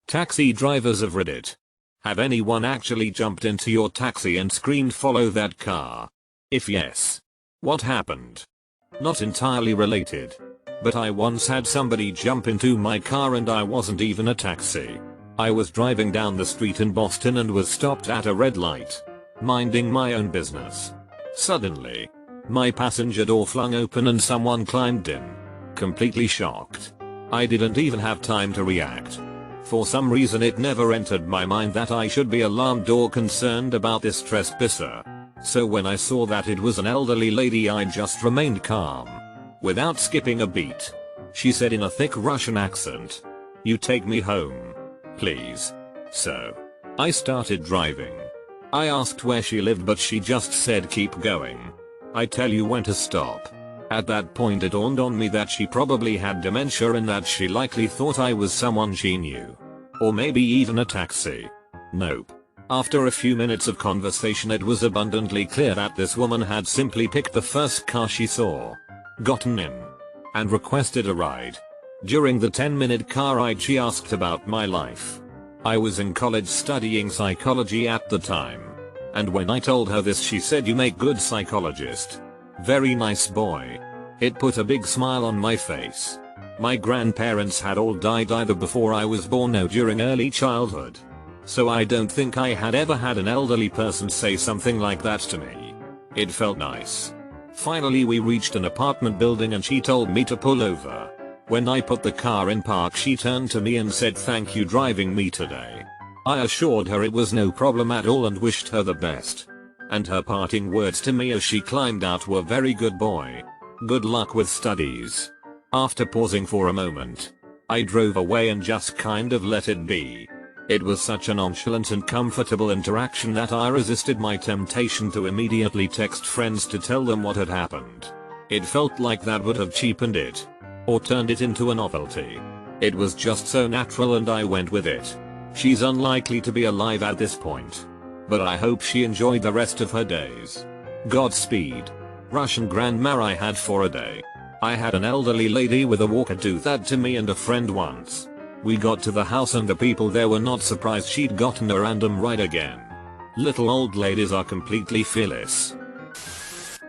Taxi drivers of Reddit. Have anyone actually jumped into your taxi and screamed follow that car? If yes, what happened? Not entirely related, but I once had somebody jump into my car and I wasn't even a taxi. I was driving down the street in Boston and was stopped at a red light, minding my own business. Suddenly, my passenger door flung open and someone climbed in. Completely shocked. I didn't even have time to react. For some reason it never entered my mind that I should be alarmed or concerned about this trespasser. So when I saw that it was an elderly lady, I just remained calm. Without skipping a beat, she said in a thick Russian accent, "You take me home, please." So I started driving. I asked where she lived but she just said keep going. I tell you when to stop. At that point it dawned on me that she probably had dementia and that she likely thought I was someone she knew. Or maybe even a taxi. Nope. After a few minutes of conversation it was abundantly clear that this woman had simply picked the first car she saw, gotten in, and requested a ride. During the 10-minute car ride she asked about my life. I was in college studying psychology at the time. And when I told her this she said, "You make good psychologist. Very nice boy." It put a big smile on my face. My grandparents had all died either before I was born or during early childhood. So I don't think I had ever had an elderly person say something like that to me. It felt nice. Finally we reached an apartment building and she told me to pull over. When I put the car in park she turned to me and said, "Thank you driving me today." I assured her it was no problem at all and wished her the best. And her parting words to me as she climbed out were, "Very good boy. Good luck with studies." After pausing for a moment, I drove away and just kind of let it be. It was such a nonchalant and comfortable interaction that I resisted my temptation to immediately text friends to tell them what had happened. It felt like that would have cheapened it, or turned it into a novelty. It was just so natural and I went with it. She's unlikely to be alive at this point, but I hope she enjoyed the rest of her days. Godspeed. Russian grandma I had for a day. I had an elderly lady with a walker do that to me and a friend once. We got to the house and the people there were not surprised she'd gotten a random ride again. Little old ladies are completely fearless.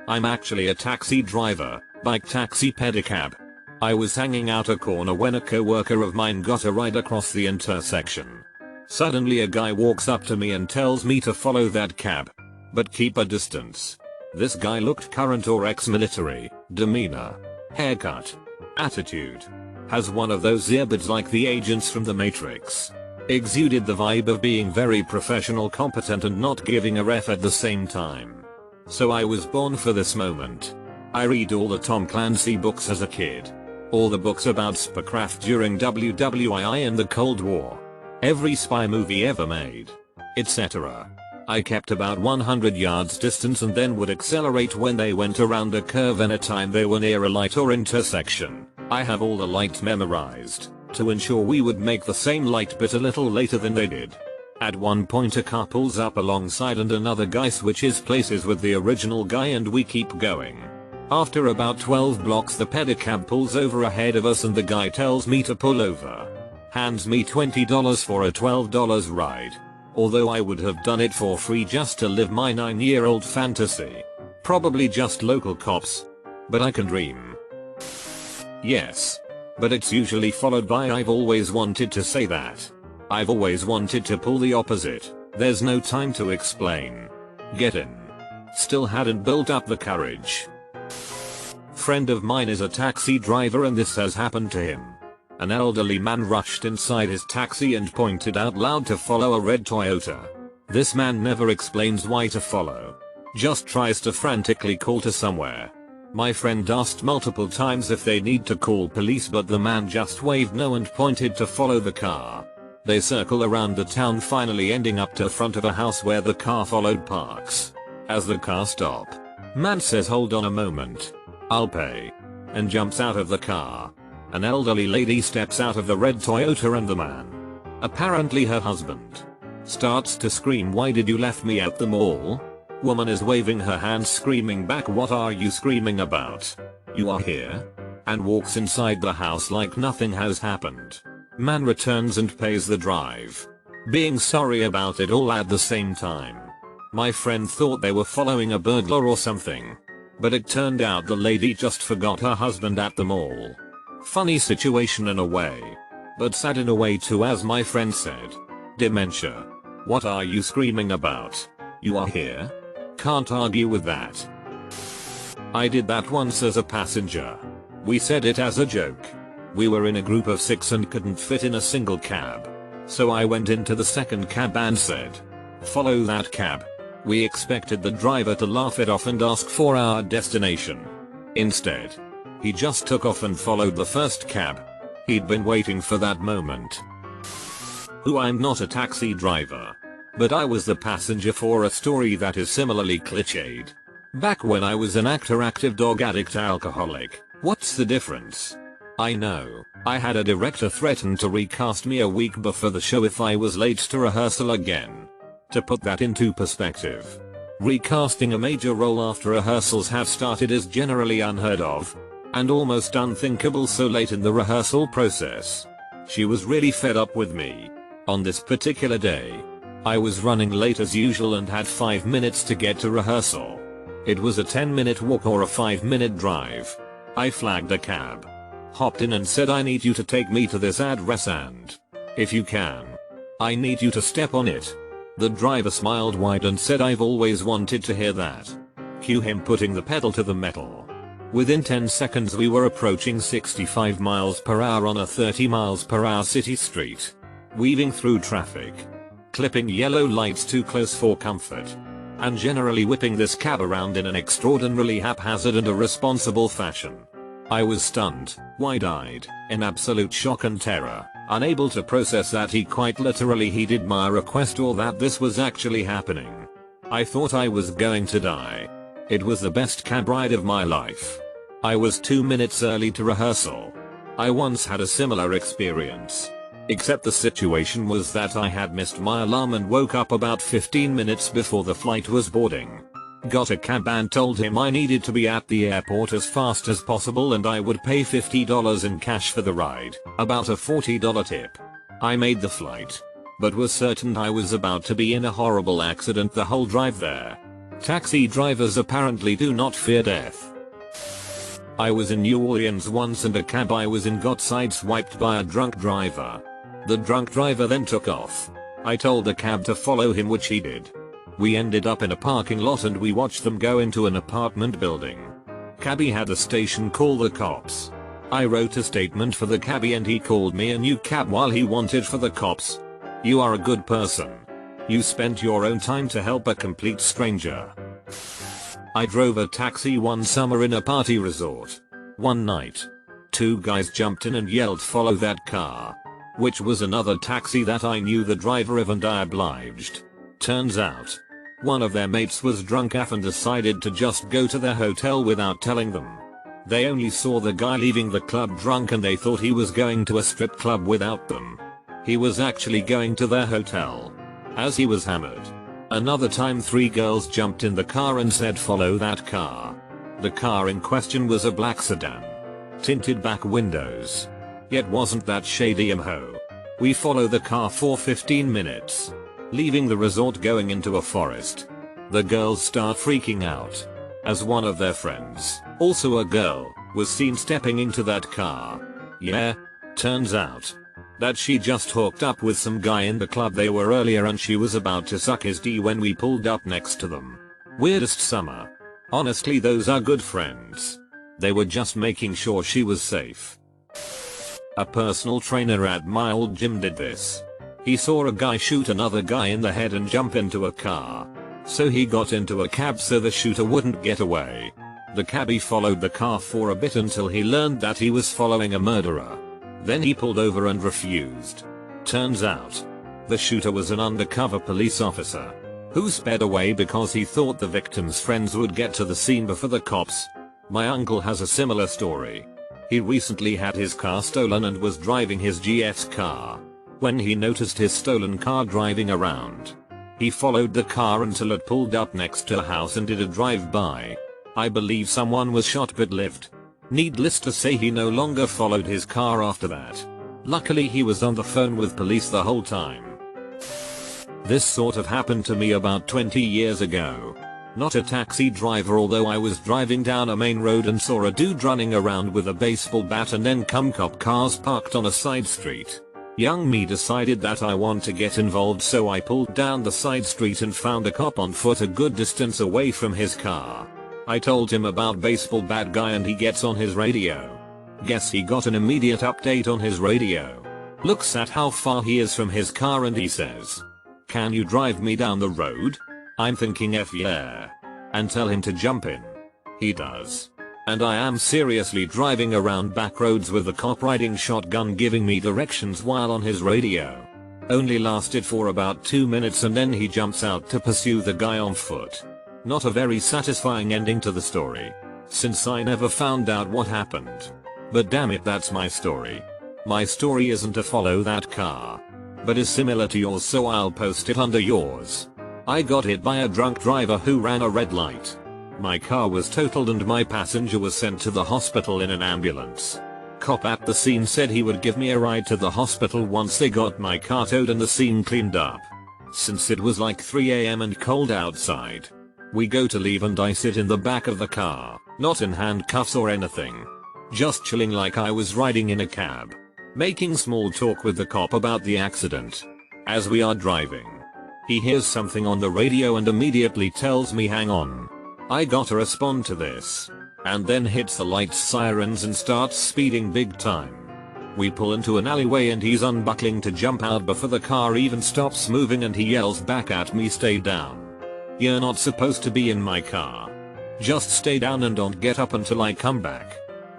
I'm actually a taxi driver, bike taxi pedicab. I was hanging out a corner when a co-worker of mine got a ride across the intersection. Suddenly a guy walks up to me and tells me to follow that cab, but keep a distance. This guy looked current or ex-military, demeanor, haircut, attitude. Has one of those earbuds like the agents from the Matrix. Exuded the vibe of being very professional, competent and not giving a ref at the same time. So I was born for this moment. I read all the Tom Clancy books as a kid. All the books about spycraft during WWII and the Cold War. Every spy movie ever made, etc. I kept about 100 yards distance and then would accelerate when they went around a curve anytime they were near a light or intersection. I have all the lights memorized, to ensure we would make the same light bit a little later than they did. At one point a car pulls up alongside and another guy switches places with the original guy and we keep going. After about 12 blocks the pedicab pulls over ahead of us and the guy tells me to pull over. Hands me $20 for a $12 ride. Although I would have done it for free just to live my 9-year-old fantasy. Probably just local cops. But I can dream. Yes. But it's usually followed by "I've always wanted to say that. I've always wanted to pull the opposite. There's no time to explain. Get in." Still hadn't built up the courage. Friend of mine is a taxi driver and this has happened to him. An elderly man rushed inside his taxi and pointed out loud to follow a red Toyota. This man never explains why to follow. Just tries to frantically call to somewhere. My friend asked multiple times if they need to call police but the man just waved no and pointed to follow the car. They circle around the town, finally ending up to front of a house where the car followed parks. As the car stop, man says, "Hold on a moment. I'll pay," and jumps out of the car. An elderly lady steps out of the red Toyota and the man, apparently her husband, starts to scream, "Why did you left me at the mall?" Woman is waving her hands screaming back, "What are you screaming about? You are here?" and walks inside the house like nothing has happened. Man returns and pays the drive, being sorry about it all at the same time. My friend thought they were following a burglar or something, but it turned out the lady just forgot her husband at the mall. Funny situation in a way, but sad in a way too, as my friend said. Dementia. What are you screaming about? You are here? Can't argue with that. I did that once as a passenger. We said it as a joke. We were in a group of 6 and couldn't fit in a single cab. So I went into the second cab and said, "Follow that cab." We expected the driver to laugh it off and ask for our destination. Instead, he just took off and followed the first cab. He'd been waiting for that moment. I'm not a taxi driver, but I was the passenger for a story that is similarly cliched. Back when I was an active dog addict alcoholic. What's the difference? I know, I had a director threaten to recast me a week before the show if I was late to rehearsal again. To put that into perspective, recasting a major role after rehearsals have started is generally unheard of, and almost unthinkable so late in the rehearsal process. She was really fed up with me. On this particular day, I was running late as usual and had 5 minutes to get to rehearsal. It was a 10-minute walk or a 5-minute drive. I flagged a cab, hopped in and said, "I need you to take me to this address and, if you can, I need you to step on it." The driver smiled wide and said, "I've always wanted to hear that." Cue him putting the pedal to the metal. Within 10 seconds we were approaching 65 miles per hour on a 30 miles per hour city street, weaving through traffic, clipping yellow lights too close for comfort, and generally whipping this cab around in an extraordinarily haphazard and irresponsible fashion. I was stunned, wide-eyed, in absolute shock and terror, unable to process that he quite literally heeded my request or that this was actually happening. I thought I was going to die. It was the best cab ride of my life. I was 2 minutes early to rehearsal. I once had a similar experience, except the situation was that I had missed my alarm and woke up about 15 minutes before the flight was boarding. Got a cab and told him I needed to be at the airport as fast as possible and I would pay $50 in cash for the ride, about a $40 tip. I made the flight, but was certain I was about to be in a horrible accident the whole drive there. Taxi drivers apparently do not fear death. I was in New Orleans once and a cab I was in got sideswiped by a drunk driver. The drunk driver then took off. I told the cab to follow him, which he did. We ended up in a parking lot and we watched them go into an apartment building. Cabbie had a station call the cops. I wrote a statement for the cabbie and he called me a new cab while he wanted for the cops. You are a good person. You spent your own time to help a complete stranger. I drove a taxi one summer in a party resort. One night, 2 guys jumped in and yelled, "Follow that car," which was another taxi that I knew the driver of and I obliged. Turns out, one of their mates was drunk AF and decided to just go to their hotel without telling them. They only saw the guy leaving the club drunk and they thought he was going to a strip club without them. He was actually going to their hotel, as he was hammered. Another time 3 girls jumped in the car and said, "Follow that car." The car in question was a black sedan, tinted back windows. Yet wasn't that shady ho. We follow the car for 15 minutes. Leaving the resort going into a forest. The girls start freaking out, as one of their friends, also a girl, was seen stepping into that car. Yeah, turns out that she just hooked up with some guy in the club they were earlier and she was about to suck his D when we pulled up next to them. Weirdest summer. Honestly, those are good friends. They were just making sure she was safe. A personal trainer at my old gym did this. He saw a guy shoot another guy in the head and jump into a car. So he got into a cab so the shooter wouldn't get away. The cabbie followed the car for a bit until he learned that he was following a murderer. Then he pulled over and refused. Turns out, the shooter was an undercover police officer, who sped away because he thought the victim's friends would get to the scene before the cops. My uncle has a similar story. He recently had his car stolen and was driving his GS car. When he noticed his stolen car driving around, he followed the car until it pulled up next to a house and did a drive-by. I believe someone was shot but lived. Needless to say, he no longer followed his car after that. Luckily he was on the phone with police the whole time. This sort of happened to me about 20 years ago. Not a taxi driver, although I was driving down a main road and saw a dude running around with a baseball bat and then cop cars parked on a side street. Young me decided that I want to get involved, so I pulled down the side street and found a cop on foot a good distance away from his car. I told him about baseball bat guy and he gets on his radio. Guess he got an immediate update on his radio. Looks at how far he is from his car and he says, "Can you drive me down the road?" I'm thinking F yeah. And tell him to jump in. He does. And I am seriously driving around back roads with the cop riding shotgun giving me directions while on his radio. Only lasted for about 2 minutes and then he jumps out to pursue the guy on foot. Not a very satisfying ending to the story, since I never found out what happened. But damn it, that's my story. My story isn't to follow that car, but is similar to yours, so I'll post it under yours. I got hit by a drunk driver who ran a red light. My car was totaled and my passenger was sent to the hospital in an ambulance. Cop at the scene said he would give me a ride to the hospital once they got my car towed and the scene cleaned up. Since it was like 3 AM and cold outside, we go to leave and I sit in the back of the car, not in handcuffs or anything. Just chilling like I was riding in a cab. Making small talk with the cop about the accident. As we are driving, he hears something on the radio and immediately tells me hang on. I gotta respond to this. And then hits the lights, sirens and starts speeding big time. We pull into an alleyway and he's unbuckling to jump out before the car even stops moving and he yells back at me, "Stay down. You're not supposed to be in my car. Just stay down and don't get up until I come back."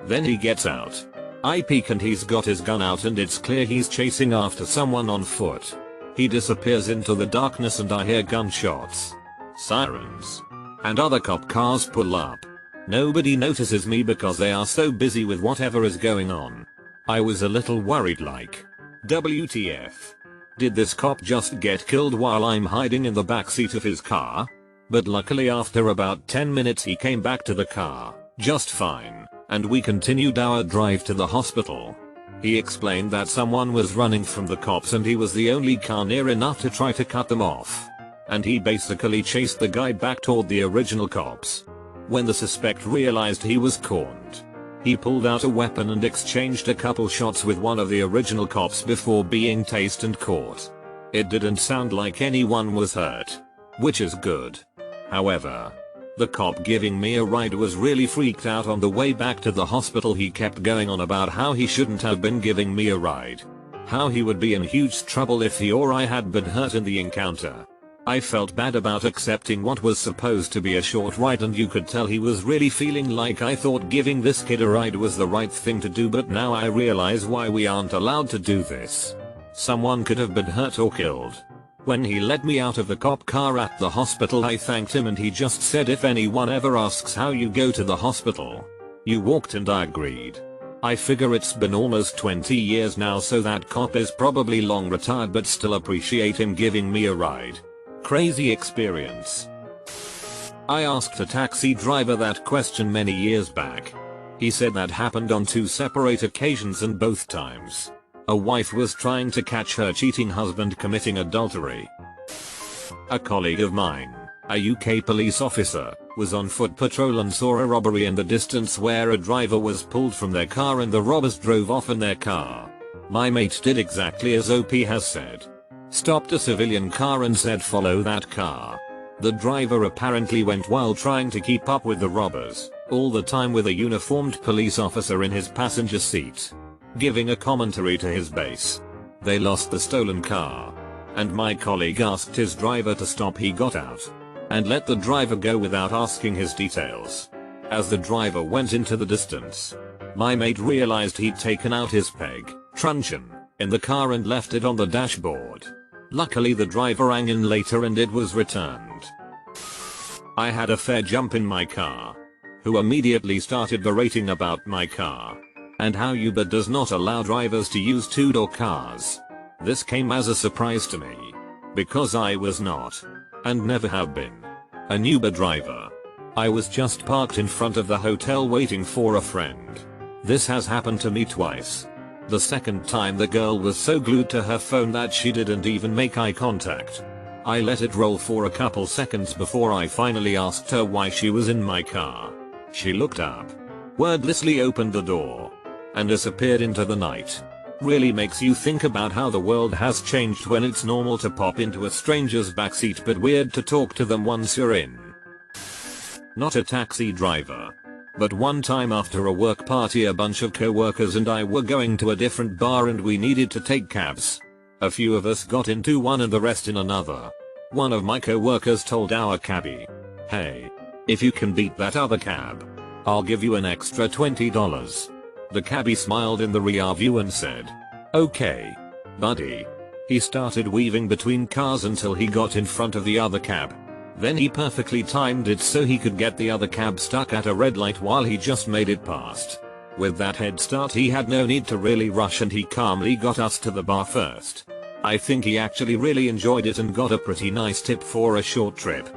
Then he gets out. I peek and he's got his gun out and it's clear he's chasing after someone on foot. He disappears into the darkness and I hear gunshots, sirens, and other cop cars pull up. Nobody notices me because they are so busy with whatever is going on. I was a little worried, like, WTF? Did this cop just get killed while I'm hiding in the backseat of his car? But luckily after about 10 minutes he came back to the car, just fine, and we continued our drive to the hospital. He explained that someone was running from the cops and he was the only car near enough to try to cut them off. And he basically chased the guy back toward the original cops. When the suspect realized he was cornered, he pulled out a weapon and exchanged a couple shots with one of the original cops before being tased and caught. It didn't sound like anyone was hurt, which is good. However, the cop giving me a ride was really freaked out on the way back to the hospital. He kept going on about how he shouldn't have been giving me a ride. How he would be in huge trouble if he or I had been hurt in the encounter. I felt bad about accepting what was supposed to be a short ride, and you could tell he was really feeling like I thought giving this kid a ride was the right thing to do, but now I realize why we aren't allowed to do this. Someone could have been hurt or killed. When he let me out of the cop car at the hospital, I thanked him and he just said, "If anyone ever asks how you go to the hospital, you walked," and I agreed. I figure it's been almost 20 years now, so that cop is probably long retired, but still appreciate him giving me a ride. Crazy experience. I asked a taxi driver that question many years back. He said that happened on 2 separate occasions, and both times a wife was trying to catch her cheating husband committing adultery. A colleague of mine, a UK police officer, was on foot patrol and saw a robbery in the distance where a driver was pulled from their car and the robbers drove off in their car. My mate did exactly as OP has said. Stopped a civilian car and said, "Follow that car." The driver apparently went while trying to keep up with the robbers, all the time with a uniformed police officer in his passenger seat, giving a commentary to his base. They lost the stolen car, and my colleague asked his driver to stop. He got out and let the driver go without asking his details. As the driver went into the distance, my mate realized he'd taken out his peg, truncheon, in the car and left it on the dashboard. Luckily the driver rang in later and it was returned. I had a fare jump in my car, who immediately started berating about my car and how Uber does not allow drivers to use two-door cars. This came as a surprise to me, because I was not, and never have been, an Uber driver. I was just parked in front of the hotel waiting for a friend. This has happened to me twice. The second time the girl was so glued to her phone that she didn't even make eye contact. I let it roll for a couple seconds before I finally asked her why she was in my car. She looked up, wordlessly opened the door, and disappeared into the night. Really makes you think about how the world has changed when it's normal to pop into a stranger's backseat but weird to talk to them once you're in. Not a taxi driver. But one time after a work party a bunch of co-workers and I were going to a different bar and we needed to take cabs. A few of us got into one and the rest in another. One of my co-workers told our cabbie, "Hey, if you can beat that other cab, I'll give you an extra $20. The cabbie smiled in the rear view and said, "Okay, buddy." He started weaving between cars until he got in front of the other cab. Then he perfectly timed it so he could get the other cab stuck at a red light while he just made it past. With that head start he had no need to really rush and he calmly got us to the bar first. I think he actually really enjoyed it and got a pretty nice tip for a short trip.